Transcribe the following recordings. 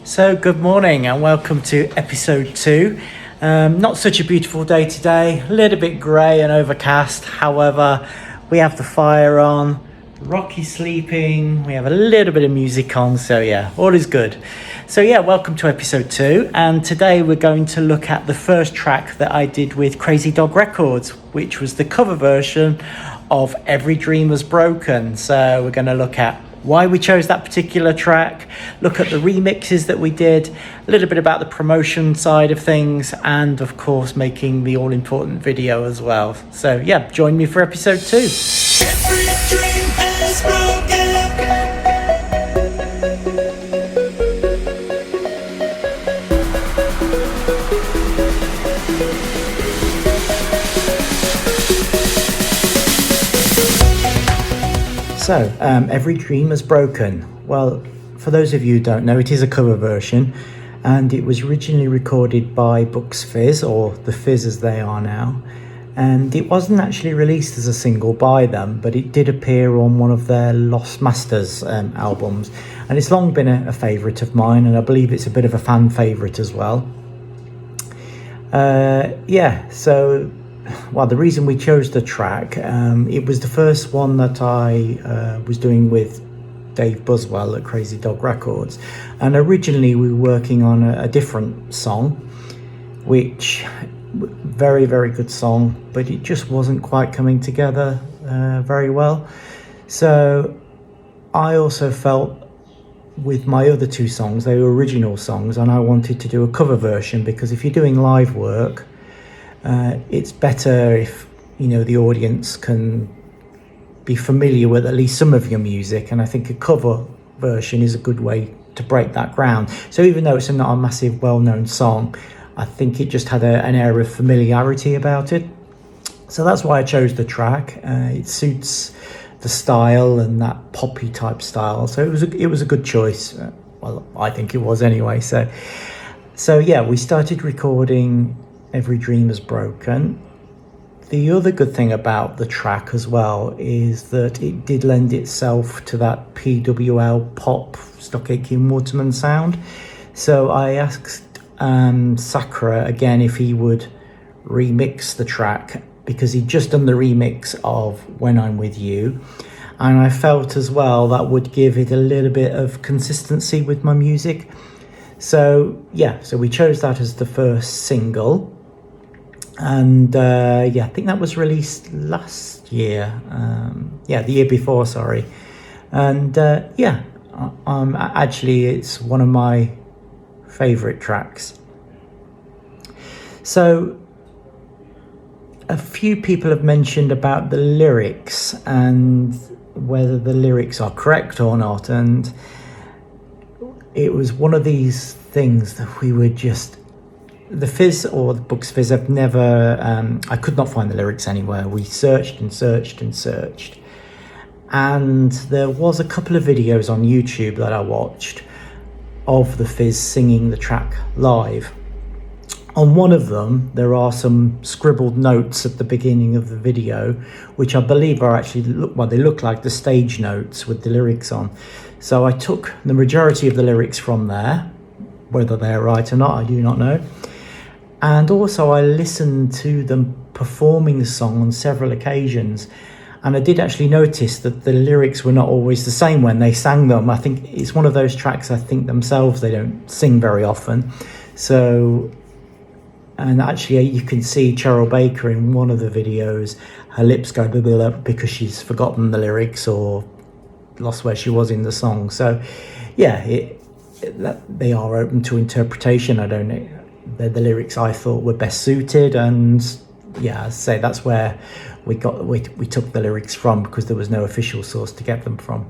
So good morning and welcome to episode 2. Not such a beautiful day today, a little bit grey and overcast. However, we have the fire on, Rocky's sleeping, we have a little bit of music on, so yeah, all is good. So yeah, welcome to episode 2, and today we're going to look at the first track that I did with Crazy Dog Records, which was the cover version of Every Dream Was Broken. So we're going to look at why we chose that particular track, look at the remixes that we did, a little bit about the promotion side of things, and of course making the all-important video as well. So yeah, join me for episode 2. Every dream is broken. So, Every Dream Is Broken. Well, for those of you who don't know, it is a cover version, and it was originally recorded by Fizz, or the Fizz as they are now, and it wasn't actually released as a single by them, but it did appear on one of their Lost Masters albums, and it's long been a favourite of mine, and I believe it's a bit of a fan favourite as well. Well, the reason we chose the track, it was the first one that I was doing with Dave Buswell at Crazy Dog Records, and originally we were working on a different song, which very, very good song, but it just wasn't quite coming together very well. So I also felt with my other two songs, they were original songs, and I wanted to do a cover version, because if you're doing live work, it's better if the audience can be familiar with at least some of your music, and I think a cover version is a good way to break that ground. So even though it's not a massive well-known song, I think it just had an air of familiarity about it. So that's why I chose the track. It suits the style and that poppy type style, so it was a good choice. Well, I think it was anyway. So yeah, we started recording Every Dream Is Broken. The other good thing about the track as well is that it did lend itself to that PWL pop Stock Aitken Waterman sound. So I asked Sakura again if he would remix the track, because he'd just done the remix of When I'm With You, and I felt as well that would give it a little bit of consistency with my music. So yeah, so we chose that as the first single. And I think that was released last year. The year before, sorry. And actually, it's one of my favourite tracks. So a few people have mentioned about the lyrics and whether the lyrics are correct or not. And it was one of these things that we were just... The Fizz or the book's Fizz, I've never, I could not find the lyrics anywhere. We searched and searched and searched. And there was a couple of videos on YouTube that I watched of the Fizz singing the track live. On one of them, there are some scribbled notes at the beginning of the video, which I believe are actually, they look like the stage notes with the lyrics on. So I took the majority of the lyrics from there. Whether they're right or not, I do not know. And also I listened to them performing the song on several occasions, and I did actually notice that the lyrics were not always the same when they sang them. I think it's one of those tracks, I think themselves they don't sing very often. So, and actually you can see Cheryl Baker in one of the videos, her lips go blah, blah, blah, because she's forgotten the lyrics or lost where she was in the song. So yeah, they are open to interpretation. I don't know. They're the lyrics I thought were best suited, and yeah, I say that's where we took the lyrics from, because there was no official source to get them from.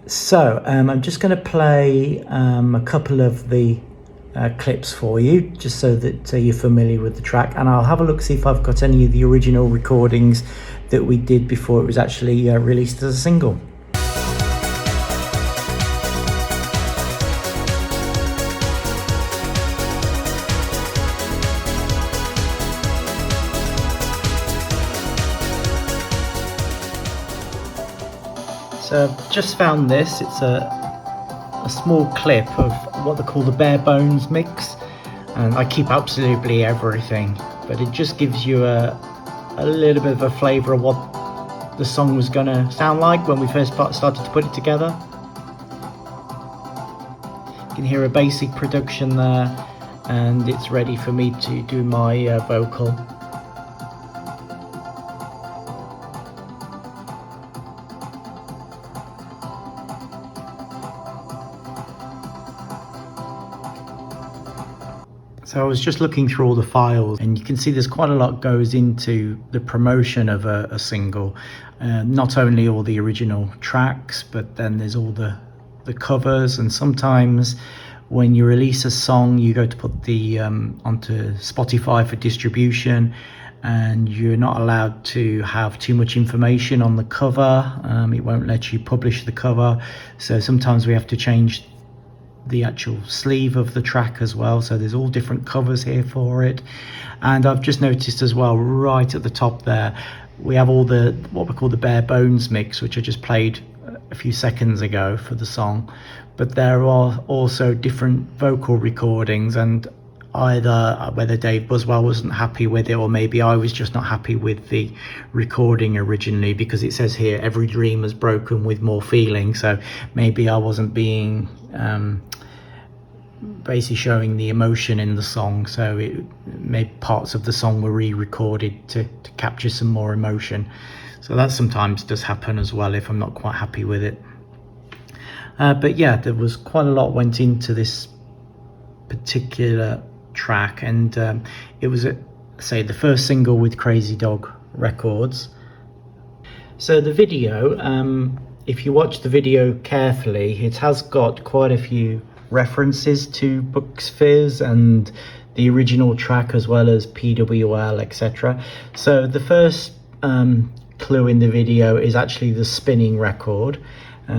So I'm just going to play a couple of the clips for you, just so that you're familiar with the track, and I'll have a look, see if I've got any of the original recordings that we did before it was actually released as a single. So I've just found this. It's a small clip of what they call the bare bones mix, and I keep absolutely everything, but it just gives you a little bit of a flavour of what the song was going to sound like when we first started to put it together. You can hear a basic production there, and it's ready for me to do my vocal. So I was just looking through all the files, and you can see there's quite a lot goes into the promotion of a single. Not only all the original tracks, but then there's all the covers, and sometimes when you release a song, you go to put the onto Spotify for distribution, and you're not allowed to have too much information on the cover. It won't let you publish the cover, so sometimes we have to change the actual sleeve of the track as well. So there's all different covers here for it. And I've just noticed as well, right at the top there, we have all the what we call the bare bones mix, which I just played a few seconds ago for the song. But there are also different vocal recordings, and either whether Dave Buswell wasn't happy with it, or maybe I was just not happy with the recording originally, because it says here every dream is broken with more feeling. So maybe I wasn't being basically showing the emotion in the song, so it maybe parts of the song were re-recorded to capture some more emotion. So that sometimes does happen as well if I'm not quite happy with it. But yeah, there was quite a lot went into this particular track, and it was say the first single with Crazy Dog Records. So the video, if you watch the video carefully, it has got quite a few references to Bucks Fizz and the original track, as well as PWL, etc. So the first clue in the video is actually the spinning record.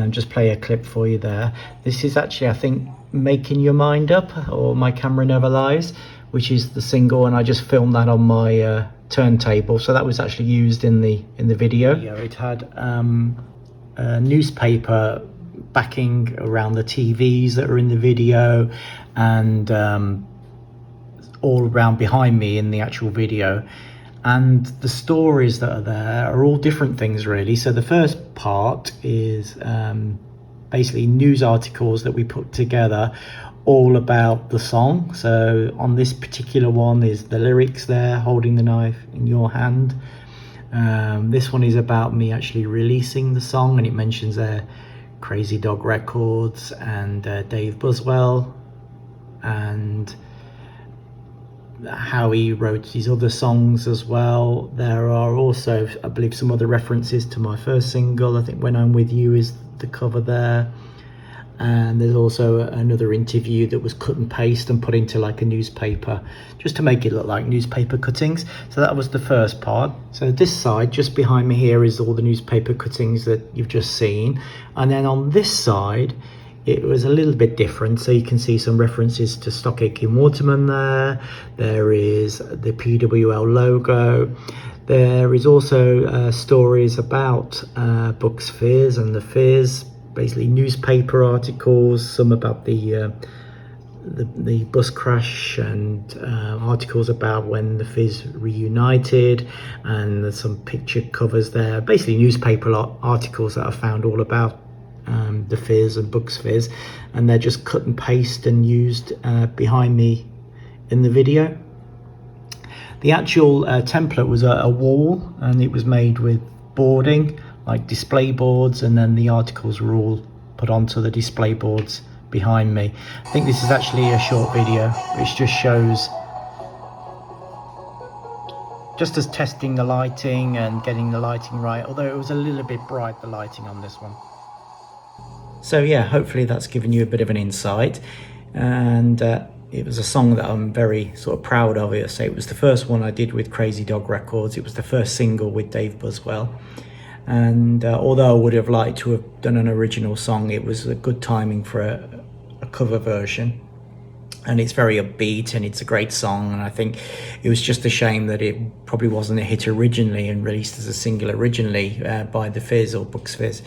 Just play a clip for you there. This is actually, I think, Making Your Mind Up, or My Camera Never Lies, which is the single, and I just filmed that on my turntable, so that was actually used in the video. Yeah, it had a newspaper backing around the TVs that are in the video, and all around behind me in the actual video. And the stories that are there are all different things, really. So the first part is basically news articles that we put together all about the song. So on this particular one is the lyrics there, holding the knife in your hand. This one is about me actually releasing the song, and it mentions there Crazy Dog Records and Dave Buswell, and how he wrote his other songs as well. There are also, I believe, some other references to my first single. I think When I'm With You is the cover there. And there's also another interview that was cut and paste and put into like a newspaper, just to make it look like newspaper cuttings. So that was the first part. So this side, just behind me here, is all the newspaper cuttings that you've just seen. And then on this side, it was a little bit different. So you can see some references to Stock Aitken Waterman there. There is the PWL logo. There is also stories about Bucks Fizz and the Fizz, basically newspaper articles, some about the bus crash, and articles about when the Fizz reunited, and there's some picture covers there, basically newspaper articles that I found all about the Fizz and Bucks Fizz, and they're just cut and paste and used behind me in the video. The actual template was a wall, and it was made with boarding, like display boards, and then the articles were all put onto the display boards behind me. I think this is actually a short video which just shows just as testing the lighting and getting the lighting right, although it was a little bit bright, the lighting on this one. So yeah, hopefully that's given you a bit of an insight, and it was a song that I'm very sort of proud of. I say it was the first one I did with Crazy Dog Records. It was the first single with Dave Buswell. And although I would have liked to have done an original song, it was a good timing for a cover version. And it's very upbeat, and it's a great song. And I think it was just a shame that it probably wasn't a hit originally and released as a single originally by the Fizz or Bucks Fizz.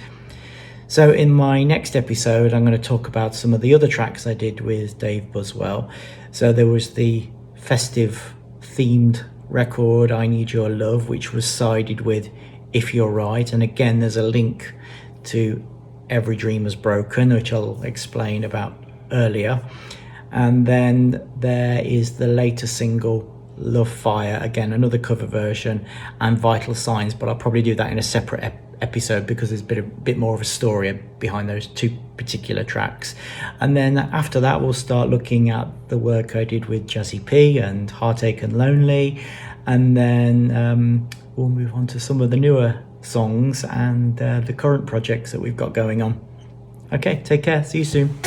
So in my next episode, I'm going to talk about some of the other tracks I did with Dave Buswell. So there was the festive themed record, I Need Your Love, which was sided with If You're Right. And again, there's a link to Every Dream Is Broken, which I'll explain about earlier. And then there is the later single, Love Fire, again another cover version, and Vital Signs, but I'll probably do that in a separate episode because there's a bit more of a story behind those two particular tracks. And then after that we'll start looking at the work I did with Jazzy P and Heartache and Lonely, and then we'll move on to some of the newer songs and the current projects that we've got going on. Okay, take care, see you soon.